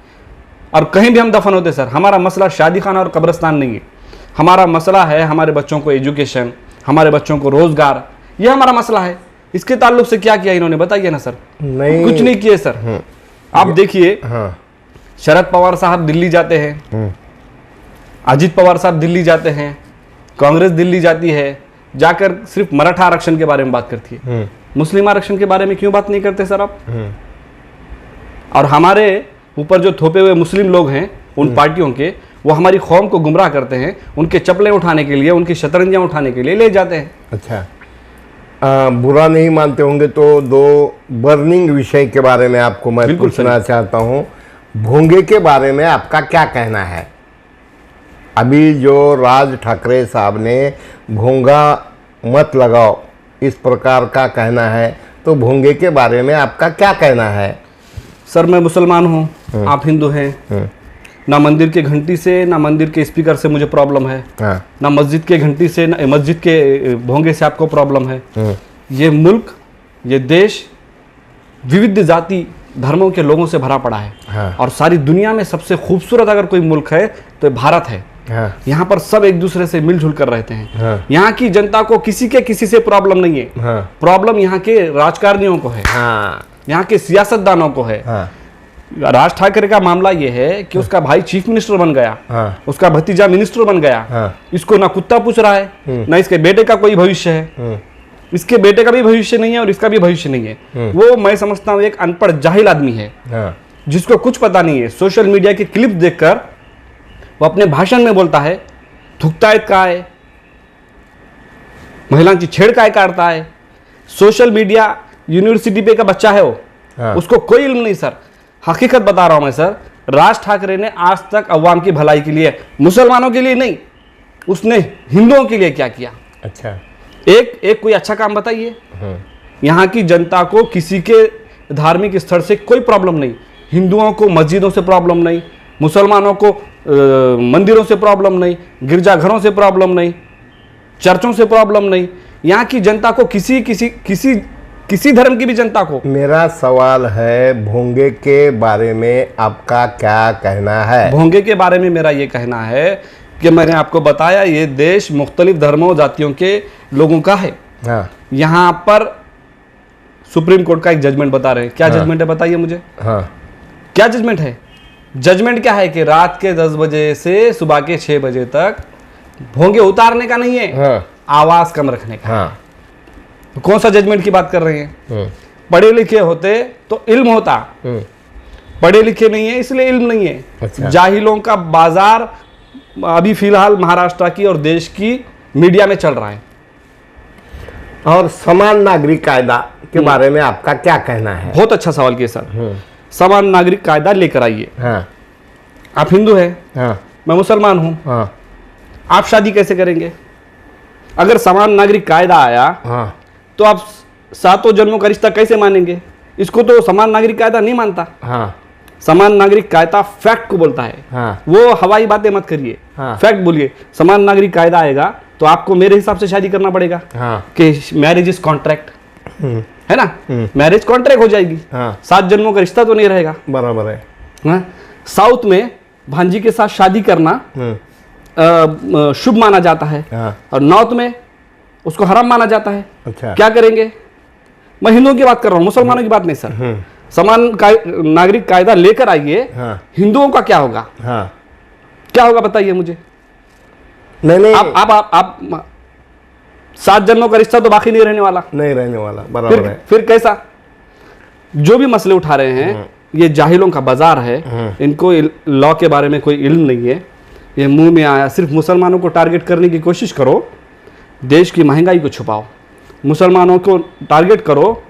और कहीं भी हम दफन होते सर। हमारा मसला शादी खाना और कब्रिस्तान नहीं है, हमारा मसला है हमारे बच्चों को एजुकेशन, हमारे बच्चों को रोजगार, ये हमारा मसला है। इसके ताल्लुक से क्या किया इन्होंने, बताइए ना सर। नहीं, कुछ नहीं किए सर। आप देखिए, हाँ। शरद पवार साहब दिल्ली जाते हैं, अजित पवार साहब दिल्ली जाते हैं, कांग्रेस दिल्ली जाती है, जाकर सिर्फ मराठा आरक्षण के बारे में बात करती है। मुस्लिम आरक्षण के बारे में क्यों बात नहीं करते सर आप? और हमारे ऊपर जो थोपे हुए मुस्लिम लोग हैं उन पार्टियों के, वो हमारी कौम को गुमराह करते हैं, उनके चप्पलें उठाने के लिए, उनकी शतरंजियां उठाने के लिए ले जाते हैं। अच्छा, बुरा नहीं मानते होंगे तो 2 बर्निंग विषय के बारे में आपको मैं पूछना चाहता हूँ। भोंगे के बारे में आपका क्या कहना है? अभी जो राज ठाकरे साहब ने भोंगा मत लगाओ इस प्रकार का कहना है, तो भोंगे के बारे में आपका क्या कहना है? सर, मैं मुसलमान हूँ, आप हिंदू हैं, ना मंदिर के घंटी से, ना मंदिर के स्पीकर से मुझे प्रॉब्लम है, हाँ, ना मस्जिद के घंटी से, ना मस्जिद के भोंगे से आपको प्रॉब्लम है। ये मुल्क, ये देश विविध जाति धर्मों के लोगों से भरा पड़ा है। हाँ। और सारी दुनिया में सबसे खूबसूरत अगर कोई मुल्क है तो ये भारत है। हाँ, यहाँ पर सब एक दूसरे से मिलजुल कर रहते हैं। हाँ। यहाँ की जनता को किसी से प्रॉब्लम नहीं है। हाँ, प्रॉब्लम यहाँ के राजकारणियों को है, हाँ, यहाँ के सियासतदानों को है। हाँ, राज ठाकरे का मामला ये है कि उसका भाई चीफ मिनिस्टर बन गया, हाँ, उसका भतीजा मिनिस्टर बन गया, हाँ, इसको ना कुत्ता पूछ रहा है, ना इसके बेटे का कोई भविष्य है। इसके बेटे का भी भविष्य नहीं है और इसका भी भविष्य नहीं है। वो मैं समझता हूँ एक अनपढ़ जाहिल आदमी है, हाँ, जिसको कुछ पता नहीं है। सोशल मीडिया के क्लिप देखकर वो अपने भाषण में बोलता है थुकतायत काय, महिलांची छेड़ काय काढता है। सोशल मीडिया यूनिवर्सिटी पे का बच्चा है वो, हाँ। उसको कोई इल्म नहीं सर। हकीकत बता रहा हूं मैं सर, राज ठाकरे ने आज तक अवाम की भलाई के लिए, मुसलमानों के लिए नहीं, उसने हिंदुओं के लिए क्या किया? अच्छा, एक कोई अच्छा काम बताइए। यहाँ की जनता को किसी के धार्मिक स्थल से कोई प्रॉब्लम नहीं, हिंदुओं को मस्जिदों से प्रॉब्लम नहीं, मुसलमानों को मंदिरों से प्रॉब्लम नहीं, गिरजाघरों से प्रॉब्लम नहीं, चर्चों से प्रॉब्लम नहीं। यहाँ की जनता को किसी धर्म की भी जनता को। मेरा सवाल है भोंगे के बारे में आपका क्या कहना है? भोंगे के बारे में मेरा ये कहना है कि मैंने आपको बताया ये देश मुख्तलिफ धर्मों जातियों के लोगों का है। हाँ, यहाँ पर सुप्रीम कोर्ट का एक जजमेंट बता रहे हैं। क्या जजमेंट है बताइए मुझे? हाँ, क्या जजमेंट है? जजमेंट क्या है कि रात के 10 बजे से सुबह के 6 बजे तक भोंगे उतारने का नहीं है, हाँ, आवाज कम रखने का। हाँ, तो कौन सा जजमेंट की बात कर रहे हैं? पढ़े लिखे होते तो इल्म होता, पढ़े लिखे नहीं है इसलिए इल्म नहीं है। अच्छा। जाहिलों का बाजार अभी फिलहाल महाराष्ट्र की और देश की मीडिया में चल रहा है। और समान नागरिक कायदा के बारे में आपका क्या कहना है? बहुत अच्छा सवाल किया सर। समान नागरिक कायदा लेकर आइए। हाँ, आप हिंदू हैं, हाँ, मैं मुसलमान हूं, हाँ, आप शादी कैसे करेंगे? अगर समान नागरिक कायदा आया हाँ, तो आप सातों जन्मों का रिश्ता कैसे मानेंगे? इसको तो समान नागरिक कायदा नहीं मानता। हाँ, समान नागरिक कायदा फैक्ट को बोलता है। हाँ, वो हवाई बातें मत करिए, हाँ। फैक्ट बोलिए। समान नागरिक कायदा आएगा तो आपको मेरे हिसाब से शादी करना पड़ेगा हाँ, कि मैरिज इज कॉन्ट्रैक्ट, है ना? मैरिज कॉन्ट्रैक्ट हो जाएगी। हाँ, 7 जन्मों का रिश्ता तो नहीं रहेगा। बराबर है। हाँ? साउथ में भांजी के साथ शादी करना शुभ माना जाता है, हाँ, और नॉर्थ में उसको हराम माना जाता है। अच्छा, क्या करेंगे? मैं हिंदुओं की बात कर रहा हूँ, मुसलमानों की बात नहीं सर। समान नागरिक कायदा लेकर आइए, हाँ, हिंदुओं का क्या होगा? हाँ, क्या होगा बताइए मुझे। नहीं, आप 7 जन्मों का रिश्ता तो बाकी नहीं रहने वाला। नहीं रहने वाला, बराबर है। फिर कैसा? जो भी मसले उठा रहे हैं ये जाहिलों का बाजार है। इनको लॉ के बारे में कोई इल्म नहीं है। ये मुंह में आया सिर्फ मुसलमानों को टारगेट करने की कोशिश करो, देश की महंगाई को छुपाओ। मुसलमानों को टारगेट करो,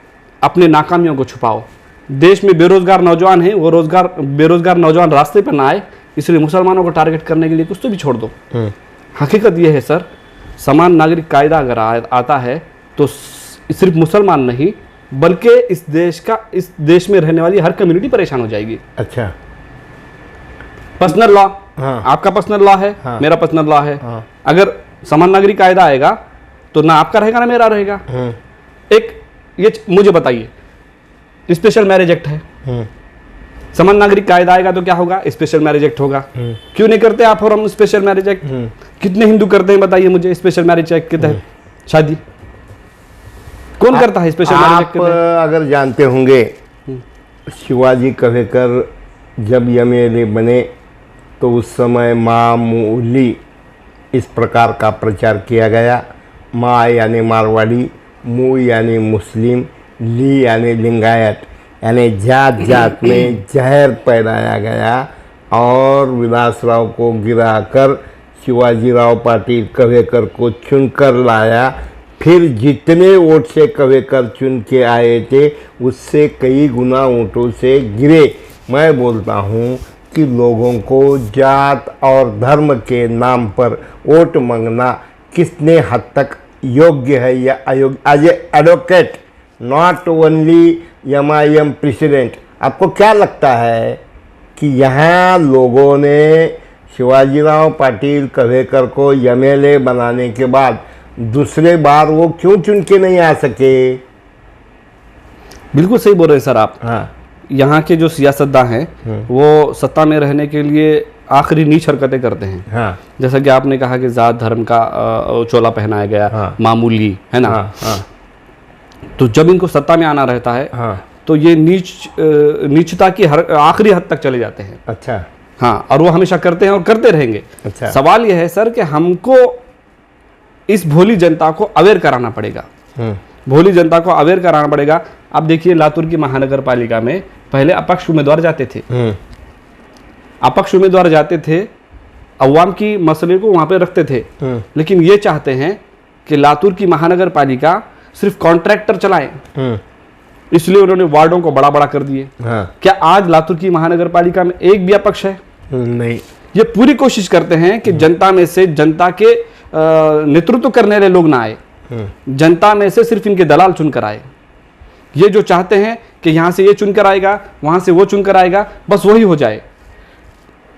अपने नाकामियों को छुपाओ। देश में बेरोजगार नौजवान हैं, वो बेरोजगार नौजवान रास्ते पर ना आए, इसलिए मुसलमानों को टारगेट करने के लिए कुछ तो भी छोड़ दो। हकीकत यह है सर, समान नागरिक कायदा अगर आता है तो सिर्फ मुसलमान नहीं बल्कि इस देश में रहने वाली हर कम्युनिटी परेशान हो जाएगी। अच्छा, पर्सनल लॉ, हाँ, आपका पर्सनल लॉ है, हाँ, मेरा पर्सनल लॉ है। हाँ, अगर समान नागरिक कायदा आएगा तो ना आपका रहेगा ना मेरा रहेगा। ये मुझे बताइए, स्पेशल मैरिज एक्ट है, समान नागरिक कायदा आएगा तो क्या होगा? स्पेशल मैरिज एक्ट होगा। क्यों नहीं करते आप और हम स्पेशल मैरिज एक्ट? कितने हिंदू करते हैं बताइए मुझे स्पेशल मैरिज एक्ट के तहत शादी? कौन करता है स्पेशल मैरिज एक्ट के आप तहत? अगर जानते होंगे शिवाजी कवेकर जब एमएलए बने तो उस समय मामूली इस प्रकार का प्रचार किया गया। माँ यानी मारवाड़ी, मु यानी मुस्लिम, ली यानी लिंगायत, यानी जात जात में जहर फैलाया गया और विलासराव को गिराकर शिवाजीराव पाटिल कवेकर को चुनकर लाया। फिर जितने वोट से कवेकर चुन के आए थे उससे कई गुना वोटों से गिरे। मैं बोलता हूँ कि लोगों को जात और धर्म के नाम पर वोट मांगना कितने हद तक योग्य है या अयोग्य? As a advocate, not only MIM president, आपको क्या लगता है कि यहाँ लोगों ने शिवाजीराव पाटिल कव्हेकर को एमएलए बनाने के बाद दूसरे बार वो क्यों चुन के नहीं आ सके? बिल्कुल सही बोल रहे हैं सर आप। हाँ यहाँ के जो सियासतदान हैं वो सत्ता में रहने के लिए आखिरी नीच हरकतें करते हैं। हाँ जैसा कि आपने कहा कि जात धर्म का चोला पहनाया गया, हाँ। मामूली है ना। हाँ हाँ तो जब इनको सत्ता में आना रहता है हाँ। तो ये नीचता की आखिरी हद तक चले जाते हैं। अच्छा हाँ, और वो हमेशा करते हैं और करते रहेंगे। अच्छा। सवाल यह है सर कि हमको इस भोली जनता को अवेयर कराना पड़ेगा। भोली जनता को अवेयर कराना पड़ेगा। आप देखिए लातूर की महानगर पालिका में पहले अपक्ष उम्मीदवार जाते थे। अपक्ष उम्मीदवार जाते थे, अवाम की मसले को वहां पे रखते थे। लेकिन ये चाहते हैं कि लातूर की महानगर पालिका सिर्फ कॉन्ट्रैक्टर चलाएं, इसलिए उन्होंने वार्डों को बड़ा बड़ा कर दिए। हाँ। क्या आज लातूर की महानगर पालिका में एक भी अपक्ष है? नहीं। ये पूरी कोशिश करते हैं कि जनता में से जनता के नेतृत्व करने वाले लोग ना आए, जनता में से सिर्फ इनके दलाल चुनकर आए। ये जो चाहते हैं कि यहां से ये चुनकर आएगा, वहां से वो चुनकर आएगा, बस वही हो जाए।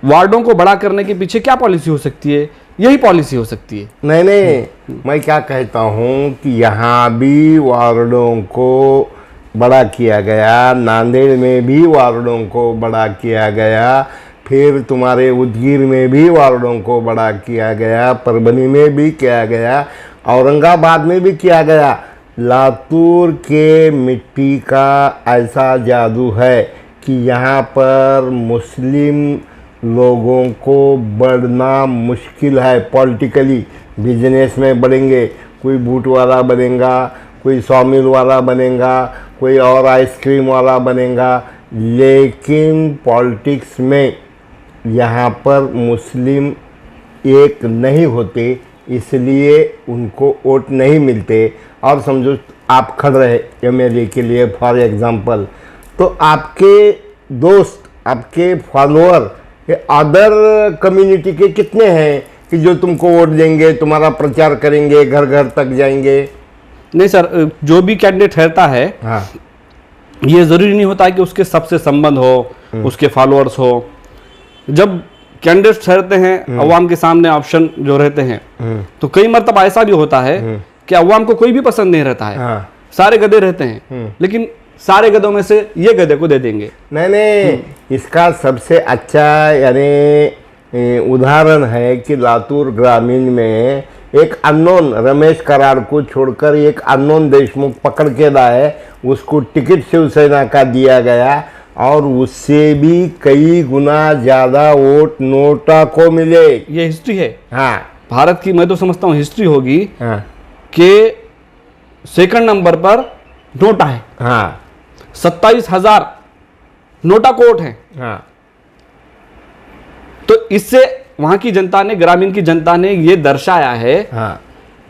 वार्डों को बड़ा करने के पीछे क्या पॉलिसी हो सकती है? यही पॉलिसी हो सकती है। नहीं, मैं क्या कहता हूँ कि यहाँ भी वार्डों को बड़ा किया गया, नांदेड़ में भी वार्डों को बड़ा किया गया, फिर तुम्हारे उदगीर में भी वार्डों को बड़ा किया गया, परभनी में भी किया गया, औरंगाबाद में भी किया गया। लातूर के मिट्टी का ऐसा जादू है कि यहाँ पर मुस्लिम लोगों को बढ़ना मुश्किल है। पॉलिटिकली बिजनेस में बढ़ेंगे, कोई बूट वाला बनेगा, कोई सॉमिल वाला बनेगा, कोई और आइसक्रीम वाला बनेगा, लेकिन पॉलिटिक्स में यहाँ पर मुस्लिम एक नहीं होते, इसलिए उनको वोट नहीं मिलते। और समझो आप खड़ रहे एमएलए के लिए फॉर एग्जांपल, तो आपके दोस्त, आपके फॉलोअर अदर कम्युनिटी के कितने हैं कि जो तुमको वोट देंगे, तुम्हारा प्रचार करेंगे, घर घर तक जाएंगे? नहीं सर, जो भी कैंडिडेट रहता है, हाँ, ये जरूरी नहीं होता है कि उसके सबसे संबंध हो, उसके फॉलोअर्स हो। जब कैंडिडेट ठहरते हैं अवाम के सामने ऑप्शन जो रहते हैं, तो कई मरतबा ऐसा भी होता है कि अवाम को कोई भी पसंद नहीं रहता है। हाँ। सारे गधे रहते हैं, लेकिन सारे गधों में से ये गधे को दे देंगे। नहीं, इसका सबसे अच्छा यानी उदाहरण है कि लातूर ग्रामीण में एक अननोन रमेश कराड़ को छोड़कर एक अननोन देशमुख पकड़ के लाए, उसको टिकट शिवसेना का दिया गया और उससे भी कई गुना ज़्यादा वोट नोटा को मिले। ये हिस्ट्री है। हाँ, भारत की मैं तो समझता हूँ हिस्ट्री होगी। हाँ, कि सेकंड नंबर पर नोटा है। हाँ, 27,000 नोटा को वोट है। हाँ। तो इससे वहां की जनता ने, ग्रामीण की जनता ने ये दर्शाया है, हाँ,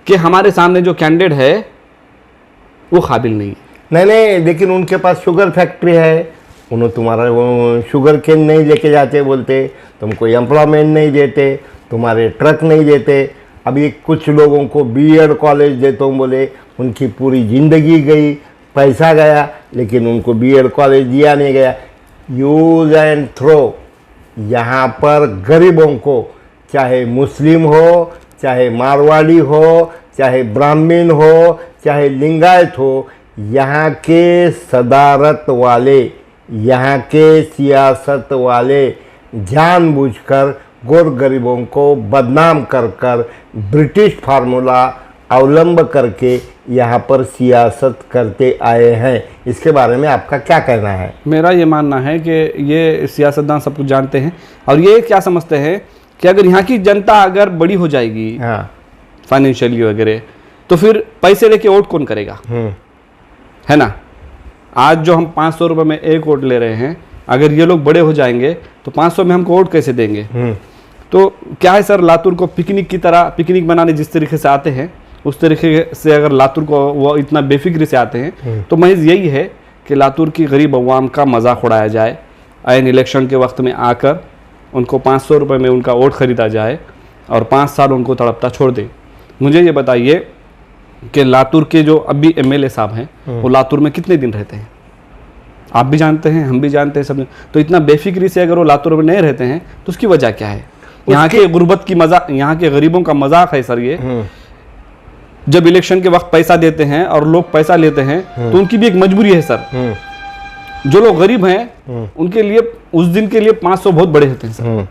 कि हमारे सामने जो कैंडिडेट है वो काबिल नहीं है। नहीं, लेकिन उनके पास शुगर फैक्ट्री है, उन्होंने तुम्हारा वो शुगर केन नहीं लेके जाते, बोलते तुमको एम्प्लॉयमेंट नहीं देते, तुम्हारे ट्रक नहीं देते। अभी कुछ लोगों को बीएड कॉलेज देता हूँ बोले, उनकी पूरी ज़िंदगी गई, पैसा गया, लेकिन उनको बीएड कॉलेज दिया नहीं गया। Use and throw. यहाँ पर गरीबों को, चाहे मुस्लिम हो, चाहे मारवाड़ी हो, चाहे ब्राह्मण हो, चाहे लिंगायत हो, यहाँ के सदारत वाले, यहाँ के सियासत वाले जानबूझकर गोर गरीबों को बदनाम कर कर ब्रिटिश फार्मूला अवलंब करके यहाँ पर सियासत करते आए हैं। इसके बारे में आपका क्या कहना है? मेरा ये मानना है कि ये सियासतदान सब कुछ जानते हैं और ये क्या समझते हैं कि अगर यहाँ की जनता अगर बड़ी हो जाएगी, हाँ, फाइनेंशियली वगैरह, तो फिर पैसे लेके वोट कौन करेगा? है ना। आज जो हम 500 रुपये में एक वोट ले रहे हैं, अगर ये लोग बड़े हो जाएंगे तो 500 में हमको वोट कैसे देंगे? तो क्या है सर, लातूर को पिकनिक की तरह, पिकनिक बनाने जिस तरीके से आते हैं उस तरीके से अगर लातूर को वो इतना बेफिक्री से आते हैं, तो महज यही है कि लातूर की गरीब अवाम का मजाक उड़ाया जाए, आइन इलेक्शन के वक्त में आकर उनको 500 रुपये में उनका वोट खरीदा जाए और 5 साल उनको तड़पता छोड़ दे। मुझे ये बताइए कि लातूर के जो अभी एमएलए साहब हैं वो लातूर में कितने दिन रहते हैं? आप भी जानते हैं, हम भी जानते हैं, सब। तो इतना बेफिक्री से अगर वो लातूर में नहीं रहते हैं तो उसकी वजह क्या है? यहाँ के गुर्बत की मजाक, यहाँ के गरीबों का मजाक है सर ये। जब इलेक्शन के वक्त पैसा देते हैं और लोग पैसा लेते हैं तो उनकी भी एक मजबूरी है सर। जो लोग गरीब हैं उनके लिए उस दिन के लिए 500 बहुत बड़े होते हैं सर,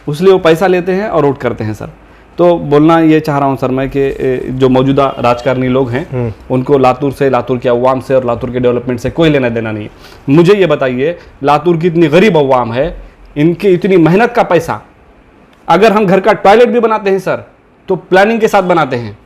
इसलिए वो पैसा लेते हैं और वोट करते हैं सर। तो बोलना ये चाह रहा हूँ सर मैं कि जो मौजूदा राजकारणी लोग हैं उनको लातूर से, लातूर के अवाम से और लातूर के डेवलपमेंट से कोई लेना देना नहीं है। मुझे ये बताइए, लातूर की इतनी गरीब अवाम है, इनकी इतनी मेहनत का पैसा, अगर हम घर का टॉयलेट भी बनाते हैं सर तो प्लानिंग के साथ बनाते हैं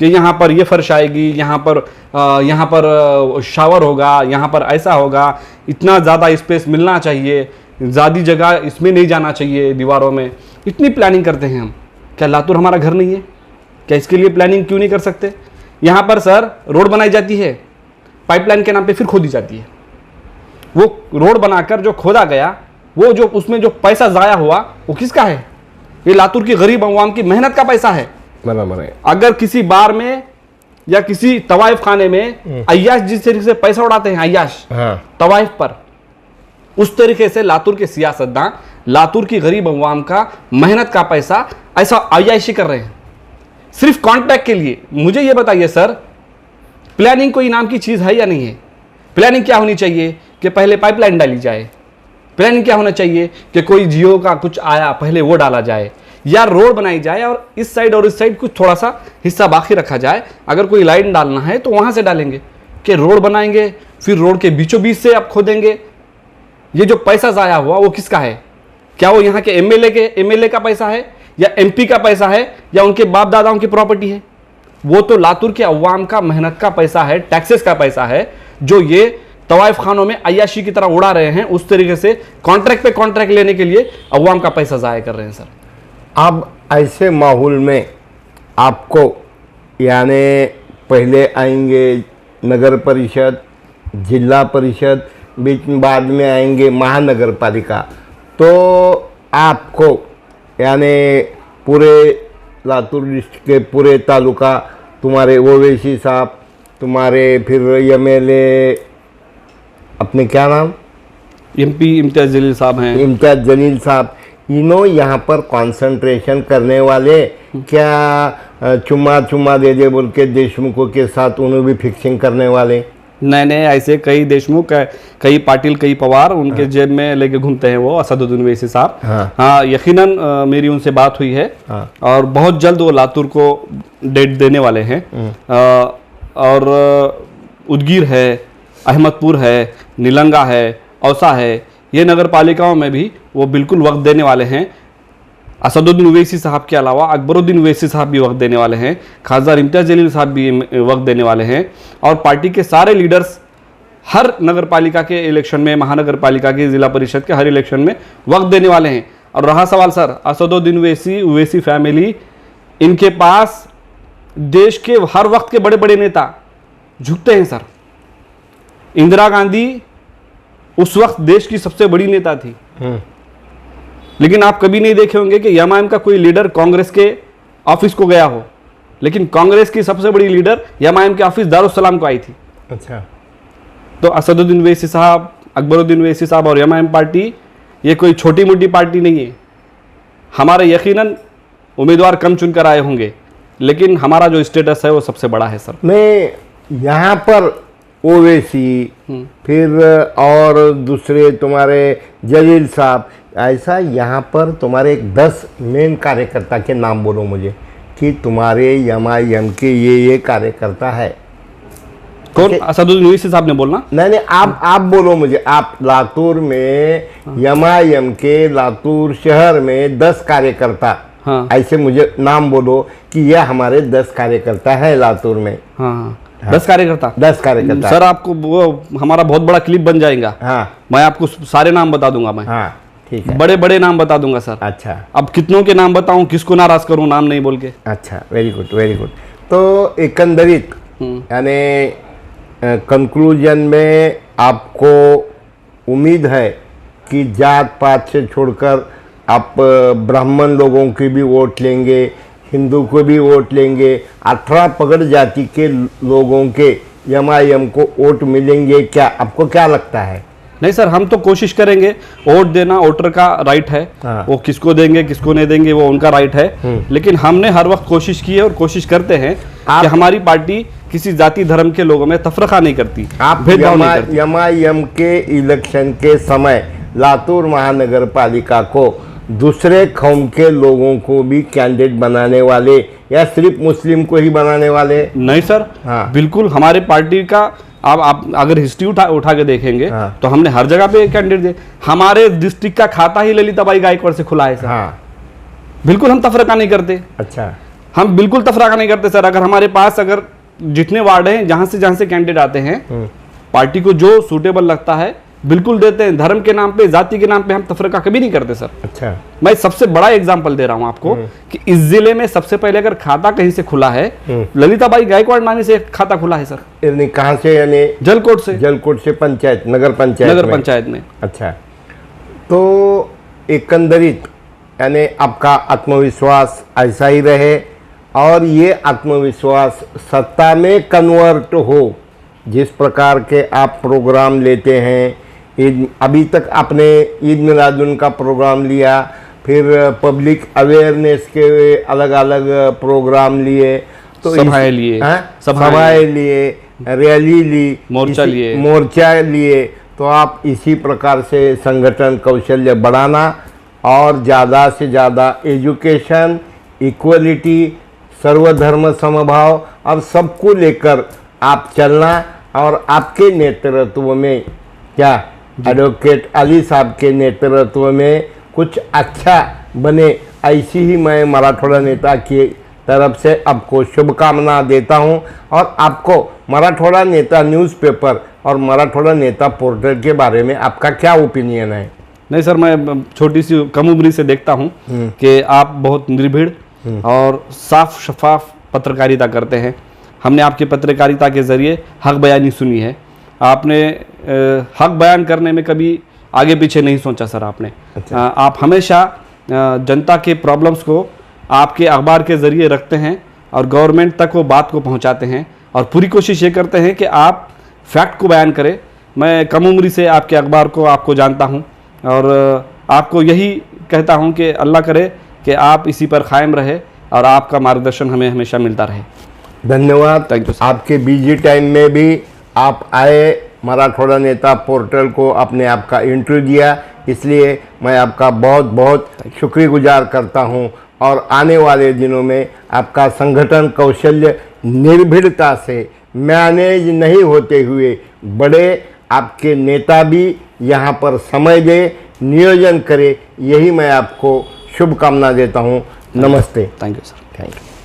कि यहाँ पर ये फर्श आएगी, यहाँ पर शावर होगा, यहाँ पर ऐसा होगा, इतना ज़्यादा स्पेस मिलना चाहिए, ज़्यादा जगह इसमें नहीं जाना चाहिए दीवारों में, इतनी प्लानिंग करते हैं हम। क्या लातूर हमारा घर नहीं है? क्या इसके लिए प्लानिंग क्यों नहीं कर सकते? यहाँ पर सर रोड बनाई जाती है, पाइपलाइन के नाम पे फिर खोदी जाती है। वो रोड बनाकर जो खोदा गया, वो जो उसमें जो पैसा ज़ाया हुआ वो किसका है? ये लातूर की गरीब अवाम की मेहनत का पैसा है। बराबर है। अगर किसी बार में या किसी तवाइफ खाने में अय्याश जिस तरीके से पैसा उड़ाते हैं, अय्याश तवाइफ पर, उस तरीके से लातूर के सियासतदान लातूर की गरीब अवाम का मेहनत का पैसा ऐसा अय्याशी कर रहे हैं सिर्फ कॉन्ट्रैक्ट के लिए। मुझे ये बताइए सर, प्लानिंग कोई नाम की चीज़ है या नहीं है? प्लानिंग क्या होनी चाहिए कि पहले पाइपलाइन डाली जाए? प्लानिंग क्या होना चाहिए कि कोई जियो का कुछ आया पहले वो डाला जाए, या रोड बनाई जाए और इस साइड कुछ थोड़ा सा हिस्सा बाकी रखा जाए। अगर कोई लाइन डालना है तो वहां से डालेंगे, कि रोड बनाएंगे फिर रोड के बीचों बीच से आप खोदेंगे। ये जो पैसा जाया हुआ वो किसका है? क्या वो यहाँ के एमएलए का पैसा है, या एमपी का पैसा है, या उनके बाप दादाओं की प्रॉपर्टी है? वो तो लातूर के अवाम का मेहनत का पैसा है, टैक्सेस का पैसा है, जो ये तवाइफ खानों में अय्याशी की तरह उड़ा रहे हैं। उस तरीके से कॉन्ट्रैक्ट पे कॉन्ट्रैक्ट लेने के लिए अवाम का पैसा जाया कर रहे हैं सर। अब ऐसे माहौल में आपको, यानी पहले आएंगे नगर परिषद, जिला परिषद, बीच में बाद में आएंगे महानगर पालिका, तो आपको यानी पूरे लातूर डिस्ट्रिक्ट के पूरे तालुका, तुम्हारे ओवैसी साहब, तुम्हारे फिर एमएलए अपने क्या नाम, एमपी इम्तियाज जलील साहब हैं, इम्तियाज जलील साहब, इन्हों यहाँ पर कंसंट्रेशन करने वाले, क्या चुम्मा दे दे बोल के देशमुखों के साथ उन्हें भी फिक्सिंग करने वाले? नहीं, ऐसे कई देशमुख, कई पाटिल, कई पवार उनके जेब में लेके घूमते हैं वो असदुद्दीन ओवैसी साहब। हाँ, यकीनन मेरी उनसे बात हुई है और बहुत जल्द वो लातूर को डेट देने वाले हैं। और उदगीर है, अहमदपुर है, नीलंगा है, औसा है, ये नगर पालिकाओं में भी वो बिल्कुल वक्त देने वाले हैं। असदुद्दीन ओवैसी साहब के अलावा अकबरुद्दीन ओवैसी साहब भी वक्त देने वाले हैं, खासदार इम्तियाज जलील साहब भी वक्त देने वाले हैं, और पार्टी के सारे लीडर्स हर नगर पालिका के इलेक्शन में, महानगर पालिका के, जिला परिषद के हर इलेक्शन में वक्त देने वाले हैं। और रहा सवाल सर असदुद्दीन ओवैसी फैमिली, इनके पास देश के हर वक्त के बड़े बड़े नेता झुकते हैं सर। इंदिरा गांधी उस वक्त देश की सबसे बड़ी नेता थी, लेकिन आप कभी नहीं देखे होंगे कि एमआईएम का कोई लीडर कांग्रेस के ऑफिस को गया हो, लेकिन कांग्रेस की सबसे बड़ी लीडर एमआईएम के ऑफिस दारुस्सलाम को आई थी। अच्छा, तो असदुद्दीन ओवैसी साहब, अकबरुद्दीन ओवैसी साहब और एमआईएम पार्टी ये कोई छोटी मोटी पार्टी नहीं है। हमारे यकीनन उम्मीदवार कम चुनकर आए होंगे, लेकिन हमारा जो स्टेटस है वो सबसे बड़ा है सर। मैं यहाँ पर ओवैसी, फिर और दूसरे तुम्हारे जलील साहब, ऐसा यहाँ पर तुम्हारे 10 मेन कार्यकर्ता के नाम बोलो मुझे कि तुम्हारे एमआईएम के ये कार्यकर्ता है। कौन? असदुद्दीन ओवैसी साहब ने बोलना? नहीं, आप बोलो मुझे। आप लातूर में एमआईएम के लातूर शहर में 10 कार्यकर्ता, ऐसे मुझे नाम बोलो कि यह हमारे 10 कार्यकर्ता है लातूर में। हाँ, 10 कार्यकर्ता। 10 कार्यकर्ता सर, आपको वो हमारा बहुत बड़ा क्लिप बन जाएगा। हाँ, मैं आपको सारे नाम बता दूंगा। मैं हाँ, ठीक है, बड़े बड़े नाम बता दूंगा सर। अच्छा, अब कितनों के नाम बताऊं, किसको नाराज करूं नाम नहीं बोल के? अच्छा, वेरी गुड, वेरी गुड। तो एकंदरित यानी कंक्लूजन में आपको उम्मीद है कि जात पात से छोड़कर आप ब्राह्मण लोगों की भी वोट लेंगे, हिंदू को भी वोट लेंगे, 18 पगड़ जाति के लोगों के एमआईएम को वोट मिलेंगे क्या? आपको क्या लगता है? नहीं सर, हम तो कोशिश करेंगे। वोट देना वोटर का राइट है, हाँ। वो किसको देंगे किसको नहीं देंगे वो उनका राइट है, लेकिन हमने हर वक्त कोशिश की है और कोशिश करते हैं कि हमारी पार्टी किसी जाति धर्म के लोगों में तफरका नहीं करती, आप भेदभाव नहीं करती। एमआईएम के इलेक्शन के समय लातूर महानगर पालिका को दूसरे कौम के लोगों को भी कैंडिडेट बनाने वाले या सिर्फ मुस्लिम को ही बनाने वाले? नहीं सर, हाँ। बिल्कुल हमारे पार्टी का आप अगर हिस्ट्री उठा के देखेंगे हाँ। तो हमने हर जगह पे कैंडिडेट दे। हमारे डिस्ट्रिक्ट का खाता ही ललिताबाई गायकवाड़ से खुला है सर। हाँ। बिल्कुल हम तफरका नहीं करते, अच्छा। हम बिल्कुल तफरका नहीं करते सर। अगर हमारे पास अगर जितने वार्ड हैं जहां से कैंडिडेट आते हैं, पार्टी को जो सूटेबल लगता है बिल्कुल देते हैं। धर्म के नाम पे जाति के नाम पे हम तफरका कभी नहीं करते सर। अच्छा। मैं सबसे बड़ा एग्जांपल दे रहा हूं आपको कि इस जिले में सबसे पहले अगर खाता कहीं से खुला है, ललिताबाई गायकवाड़ नामी से एक खाता खुला है सर। यानी कहाँ से? यानी जलकोट से। जलकोट से पंचायत, नगर पंचायत में। अच्छा। तो एकंदरित यानी आपका आत्मविश्वास ऐसा ही रहे और ये आत्मविश्वास सत्ता में कन्वर्ट हो। जिस प्रकार के आप प्रोग्राम लेते हैं, अभी तक आपने ईद मिलादुन का प्रोग्राम लिया, फिर पब्लिक अवेयरनेस के अलग अलग प्रोग्राम लिए, तो सभाएं लिए, सभाएं लिए, रैली ली, मोर्चा लिए, तो आप इसी प्रकार से संगठन कौशल्य बढ़ाना और ज़्यादा से ज़्यादा एजुकेशन, इक्वलिटी, सर्वधर्म समभाव अब सबको लेकर आप चलना और आपके नेतृत्व में क्या एडवोकेट अली साहब के नेतृत्व में कुछ अच्छा बने, ऐसी ही मैं मराठवाड़ा नेता की तरफ से आपको शुभकामना देता हूं। और आपको मराठवाड़ा नेता न्यूज़पेपर और मराठवाड़ा नेता पोर्टल के बारे में आपका क्या ओपिनियन है? नहीं सर, मैं छोटी सी कम उम्री से देखता हूं कि आप बहुत निर्भीड़ और साफ शफाफ पत्रकारिता करते हैं। हमने आपकी पत्रकारिता के ज़रिए हक बयानी सुनी है। आपने हक बयान करने में कभी आगे पीछे नहीं सोचा सर आपने। अच्छा। आप हमेशा जनता के प्रॉब्लम्स को आपके अखबार के ज़रिए रखते हैं और गवर्नमेंट तक वो बात को पहुंचाते हैं और पूरी कोशिश ये करते हैं कि आप फैक्ट को बयान करें। मैं कम उम्री से आपके अखबार को आपको जानता हूँ और आपको यही कहता हूँ कि अल्लाह करे कि आप इसी पर कायम रहे और आपका मार्गदर्शन हमें हमेशा मिलता रहे। धन्यवाद। Thank you sir. आपके बिजी टाइम में भी आप आए, मराठवाड़ा नेता पोर्टल को आपने आपका इंटरव्यू दिया, इसलिए मैं आपका बहुत बहुत शुक्रगुजार करता हूं। और आने वाले दिनों में आपका संगठन कौशल्य निर्भीड़ता से मैनेज नहीं होते हुए बड़े आपके नेता भी यहाँ पर समय दे, नियोजन करे, यही मैं आपको शुभकामना देता हूँ। नमस्ते। Thank you sir. Thank you.